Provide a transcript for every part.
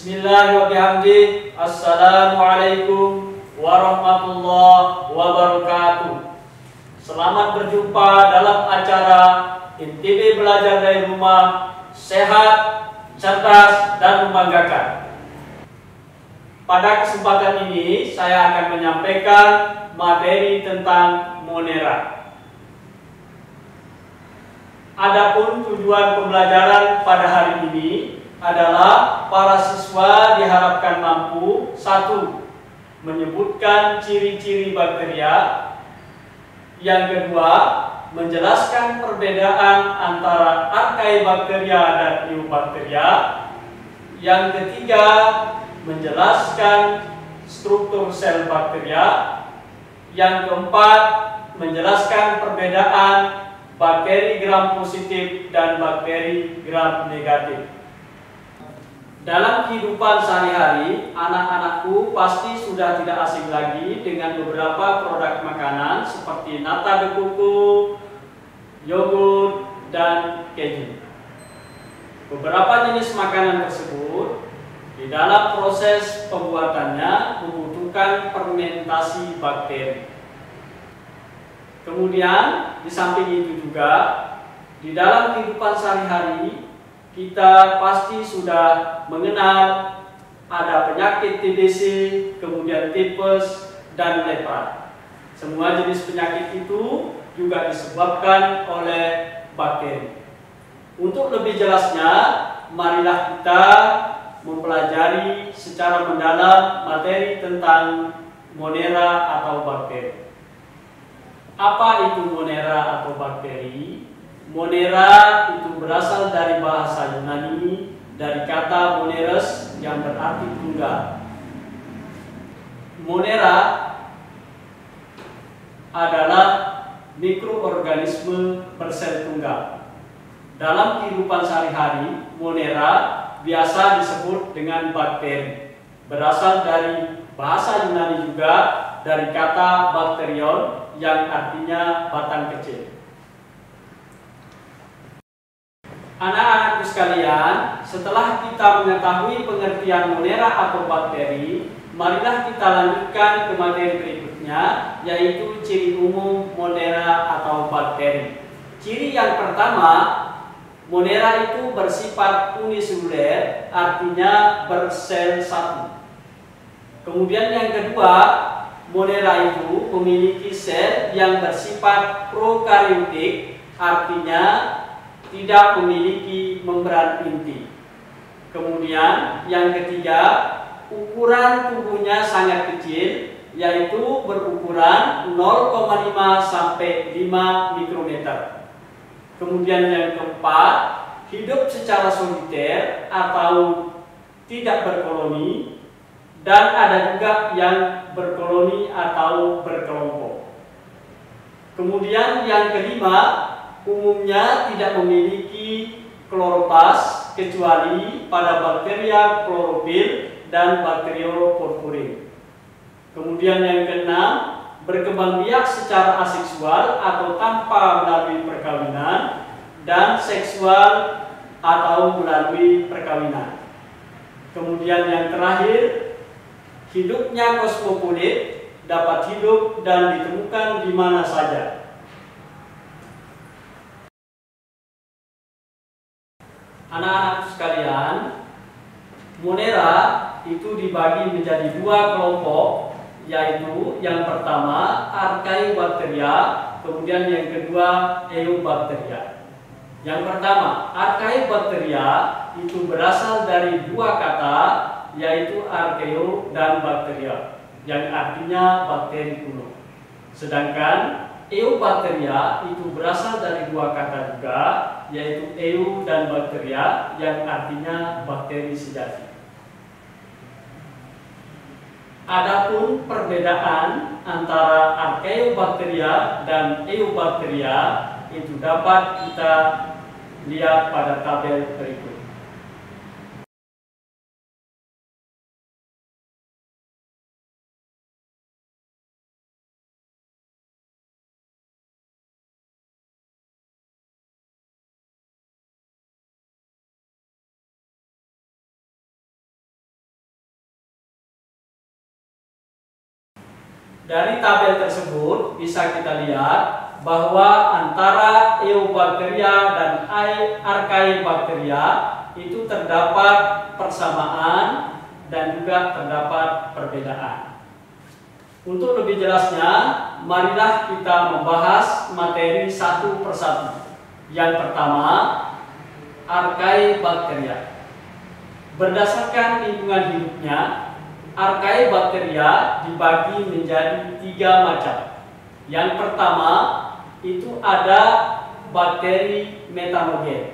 Bismillahirrahmanirrahim. Assalamualaikum warahmatullahi wabarakatuh. Selamat berjumpa dalam acara INTB Belajar dari Rumah, Sehat, Cerdas, dan Membanggakan. Pada kesempatan ini saya akan menyampaikan materi tentang Monera. Adapun tujuan pembelajaran pada hari ini adalah para siswa diharapkan mampu: 1. Menyebutkan ciri-ciri bakteria. Yang kedua, menjelaskan perbedaan antara Archaebacteria dan Eubacteria. Yang ketiga, menjelaskan struktur sel bakteria. Yang keempat, menjelaskan perbedaan bakteri gram positif dan bakteri gram negatif. Dalam kehidupan sehari-hari, anak-anakku pasti sudah tidak asing lagi dengan beberapa produk makanan seperti nata de coco, yogurt, dan keju. Beberapa jenis makanan tersebut di dalam proses pembuatannya membutuhkan fermentasi bakteri. Kemudian, di samping itu juga, di dalam kehidupan sehari-hari kita pasti sudah mengenal ada penyakit TBC, kemudian tipes, dan lepra. Semua jenis penyakit itu juga disebabkan oleh bakteri. Untuk lebih jelasnya, marilah kita mempelajari secara mendalam materi tentang Monera atau bakteri. Apa itu Monera atau bakteri? Monera itu berasal dari bahasa Yunani, dari kata moneres yang berarti tunggal. Monera adalah mikroorganisme bersel tunggal. Dalam kehidupan sehari-hari, Monera biasa disebut dengan bakteri. Berasal dari bahasa Yunani juga, dari kata bakterion yang artinya batang kecil. Anak-anakku sekalian, setelah kita mengetahui pengertian Monera atau bakteri, marilah kita lanjutkan ke materi berikutnya, yaitu ciri umum Monera atau bakteri. Ciri yang pertama, Monera itu bersifat uniseluler, artinya bersel satu. Kemudian yang kedua, Monera itu memiliki sel yang bersifat prokaryotik, artinya tidak memiliki membran inti. Kemudian yang ketiga, ukuran tubuhnya sangat kecil, yaitu berukuran 0,5 sampai 5 mikrometer. Kemudian yang keempat, hidup secara soliter atau tidak berkoloni, dan ada juga yang berkoloni atau berkelompok. Kemudian yang kelima, umumnya tidak memiliki kloroplast kecuali pada bakteria klorofil dan bakteriopurpurin. Kemudian yang keenam, berkembang biak secara aseksual atau tanpa melalui perkawinan, dan seksual atau melalui perkawinan. Kemudian yang terakhir, hidupnya kosmopolit, dapat hidup dan ditemukan di mana saja. Anak-anak sekalian, Monera itu dibagi menjadi dua kelompok, yaitu yang pertama Archaebacteria, kemudian yang kedua Eubacteria. Yang pertama, Archaebacteria itu berasal dari dua kata, yaitu archaeo dan bacteria, yang artinya bakteri kuno. Sedangkan Eubacteria itu berasal dari dua kata juga, yaitu eu dan bacteria, yang artinya bakteri sejati. Adapun perbedaan antara Archaeobacteria dan Eubacteria itu dapat kita lihat pada tabel berikut. Dari tabel tersebut bisa kita lihat bahwa antara Eubacteria dan Archaebacteria itu terdapat persamaan dan juga terdapat perbedaan. Untuk lebih jelasnya, marilah kita membahas materi satu persatu. Yang pertama, Archaebacteria. Berdasarkan lingkungan hidupnya, Archaebacteria dibagi menjadi 3 macam. Yang pertama itu ada bakteri metanogen,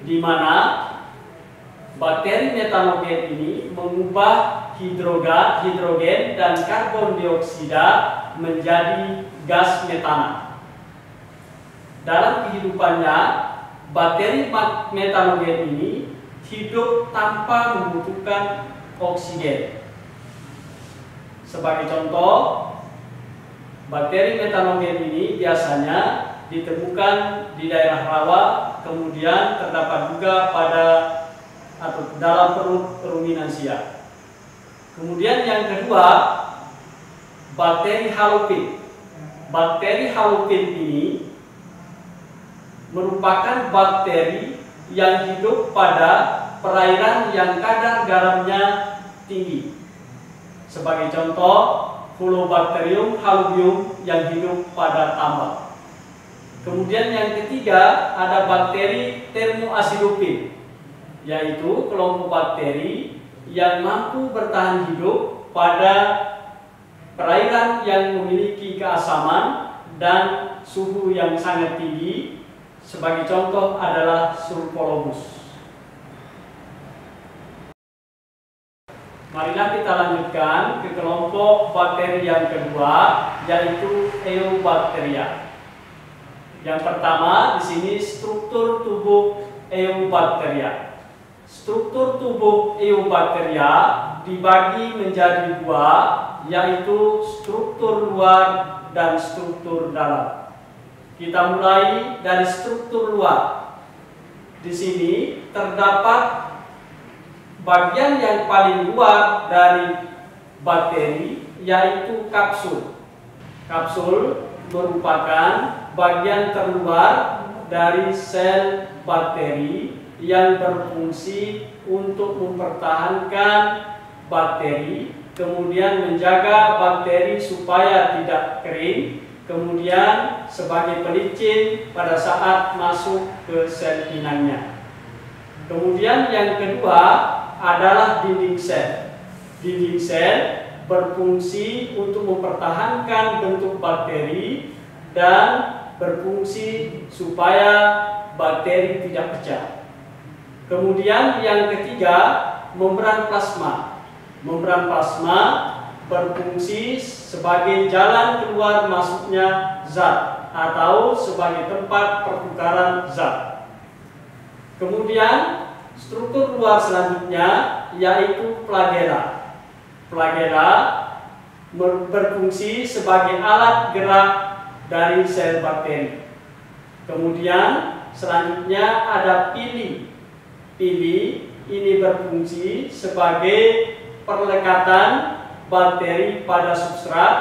di mana bakteri metanogen ini mengubah hidrogen dan karbon dioksida menjadi gas metana. Dalam kehidupannya, bakteri metanogen ini hidup tanpa membutuhkan oksigen. Sebagai contoh, bakteri metanogen ini biasanya ditemukan di daerah rawa, kemudian terdapat juga pada atau dalam perut ruminansia. Kemudian yang kedua, bakteri halopin. Bakteri halopin ini merupakan bakteri yang hidup pada perairan yang kadar garamnya tinggi. Sebagai contoh, Hulobacterium halubium yang hidup pada tambak. Kemudian yang ketiga ada bakteri termoacidopin, yaitu kelompok bakteri yang mampu bertahan hidup pada perairan yang memiliki keasaman dan suhu yang sangat tinggi. Sebagai contoh adalah Sulfolobus. Marilah kita lanjutkan ke kelompok bakteri yang kedua, yaitu Eubacteria. Yang pertama di sini struktur tubuh Eubacteria. Struktur tubuh Eubacteria dibagi menjadi 2, yaitu struktur luar dan struktur dalam. Kita mulai dari struktur luar. Di sini terdapat bagian yang paling luar dari bakteri, yaitu kapsul. Kapsul merupakan bagian terluar dari sel bakteri yang berfungsi untuk mempertahankan bakteri, kemudian menjaga bakteri supaya tidak kering, kemudian sebagai pelicin pada saat masuk ke sel inangnya. Kemudian yang kedua adalah dinding sel. Dinding sel berfungsi untuk mempertahankan bentuk bakteri dan berfungsi supaya bakteri tidak pecah. Kemudian yang ketiga, membran plasma. Membran plasma berfungsi sebagai jalan keluar masuknya zat atau sebagai tempat pertukaran zat. Kemudian struktur luar selanjutnya yaitu flagella. Flagella berfungsi sebagai alat gerak dari sel bakteri. Kemudian selanjutnya ada pili. Pili ini berfungsi sebagai perlekatan bakteri pada substrat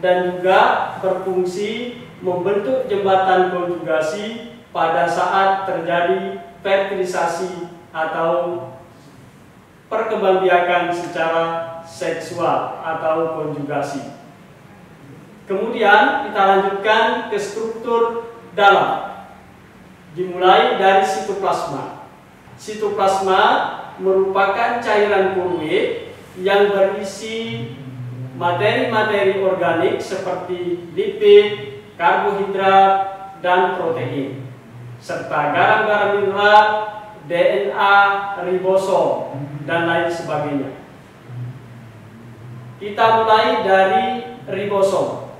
dan juga berfungsi membentuk jembatan konjugasi pada saat terjadi fertilisasi atau perkembangbiakan secara seksual atau konjugasi. Kemudian kita lanjutkan ke struktur dalam, dimulai dari sitoplasma. Sitoplasma merupakan cairan fluid yang berisi materi-materi organik seperti lipid, karbohidrat, dan protein, serta garam-garam mineral, DNA, ribosom, dan lain sebagainya. Kita mulai dari ribosom.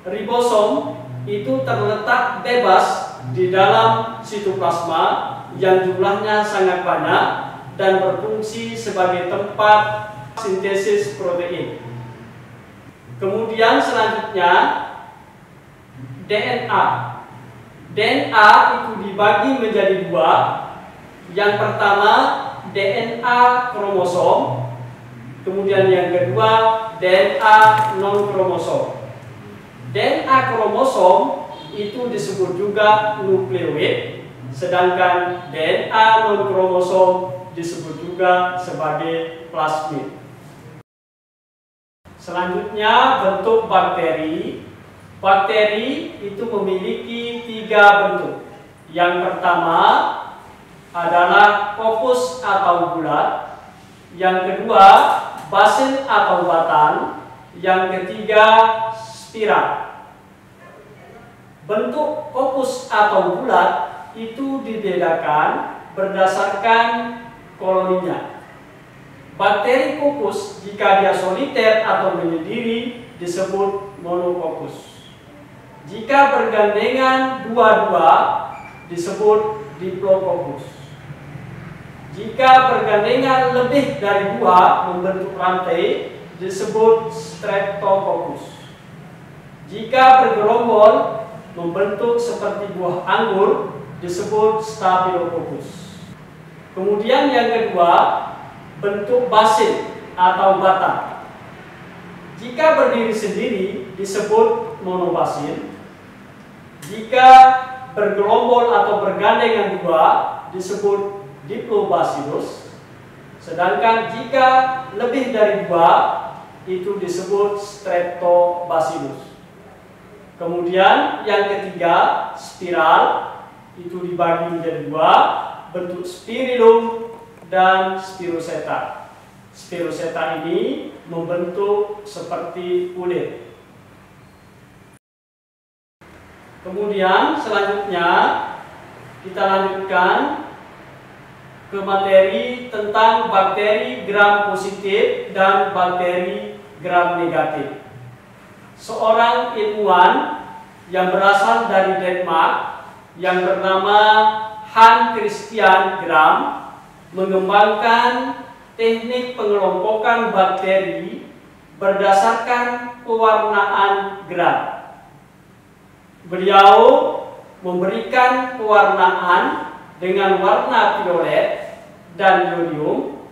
Ribosom itu terletak bebas di dalam sitoplasma yang jumlahnya sangat banyak dan berfungsi sebagai tempat sintesis protein. Kemudian selanjutnya DNA. DNA itu dibagi menjadi 2. Yang pertama DNA kromosom, kemudian yang kedua DNA non-kromosom. DNA kromosom itu disebut juga nukleoid, sedangkan DNA non-kromosom disebut juga sebagai plasmid. Selanjutnya bentuk bakteri. Bakteri itu memiliki 3 bentuk. Yang pertama adalah kopus atau bulat. Yang kedua basil atau batan. Yang ketiga spiral. Bentuk kopus atau bulat itu dibedakan berdasarkan koloninya. Bakteri kopus jika dia soliter atau menyendiri disebut monokopus. Jika bergandengan dua-dua disebut diplokopus. Jika bergandengan lebih dari 2 membentuk rantai disebut streptococcus. Jika bergerombol membentuk seperti buah anggur disebut staphylococcus. Kemudian yang kedua, bentuk basil atau batang. Jika berdiri sendiri disebut monobasil. Jika bergerombol atau bergandengan 2 disebut diplobacillus. Sedangkan jika lebih dari 2 itu disebut streptobacillus. Kemudian yang ketiga, spiral itu dibagi menjadi 2, bentuk spirillum dan spiroseta. Spiroseta ini membentuk seperti kulit. Kemudian selanjutnya kita lanjutkan ke materi tentang bakteri gram positif dan bakteri gram negatif. Seorang ilmuwan yang berasal dari Denmark yang bernama Hans Christian Gram mengembangkan teknik pengelompokan bakteri berdasarkan pewarnaan gram. Beliau memberikan pewarnaan dengan warna violet dan iodium,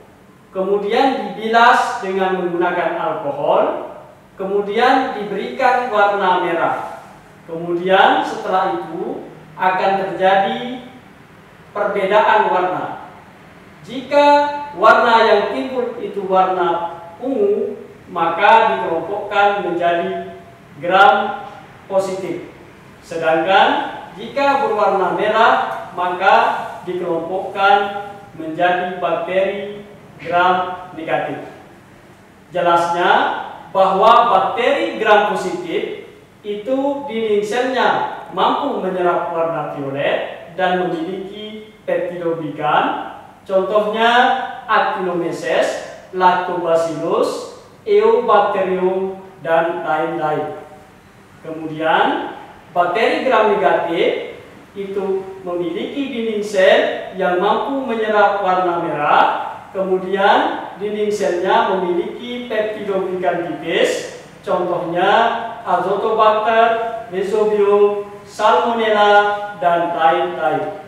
kemudian dibilas dengan menggunakan alkohol, kemudian diberikan warna merah. Kemudian setelah itu akan terjadi perbedaan warna. Jika warna yang timbul itu warna ungu, maka dikelompokkan menjadi gram positif. Sedangkan jika berwarna merah, maka dikelompokkan menjadi bakteri gram negatif. Jelasnya bahwa bakteri gram positif itu dinding selnya mampu menyerap warna violet dan memiliki peptidobigan. Contohnya Actinomyces, Lactobacillus, Eubacterium, dan lain-lain. Kemudian bakteri gram negatif itu memiliki dinding sel yang mampu menyerap warna merah. Kemudian dinding selnya memiliki peptidobigan tipis. Contohnya Azotobacter, Rhizobium, Salmonella, dan lain-lain.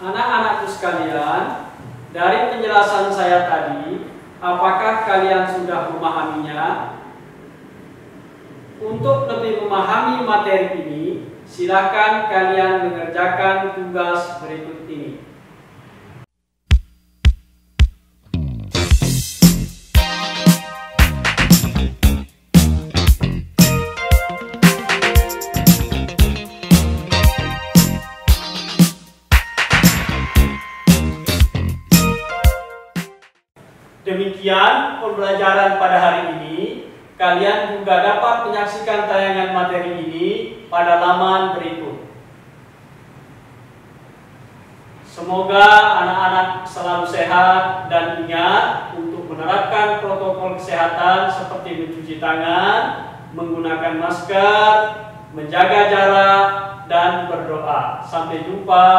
Anak-anakku sekalian, dari penjelasan saya tadi, apakah kalian sudah memahaminya? Untuk lebih memahami materi ini, silakan kalian mengerjakan tugas berikut ini. Demikian pembelajaran pada hari ini. Kalian juga dapat menyaksikan tayangan materi ini pada laman berikut. Semoga anak-anak selalu sehat dan ingat untuk menerapkan protokol kesehatan seperti mencuci tangan, menggunakan masker, menjaga jarak, dan berdoa. Sampai jumpa.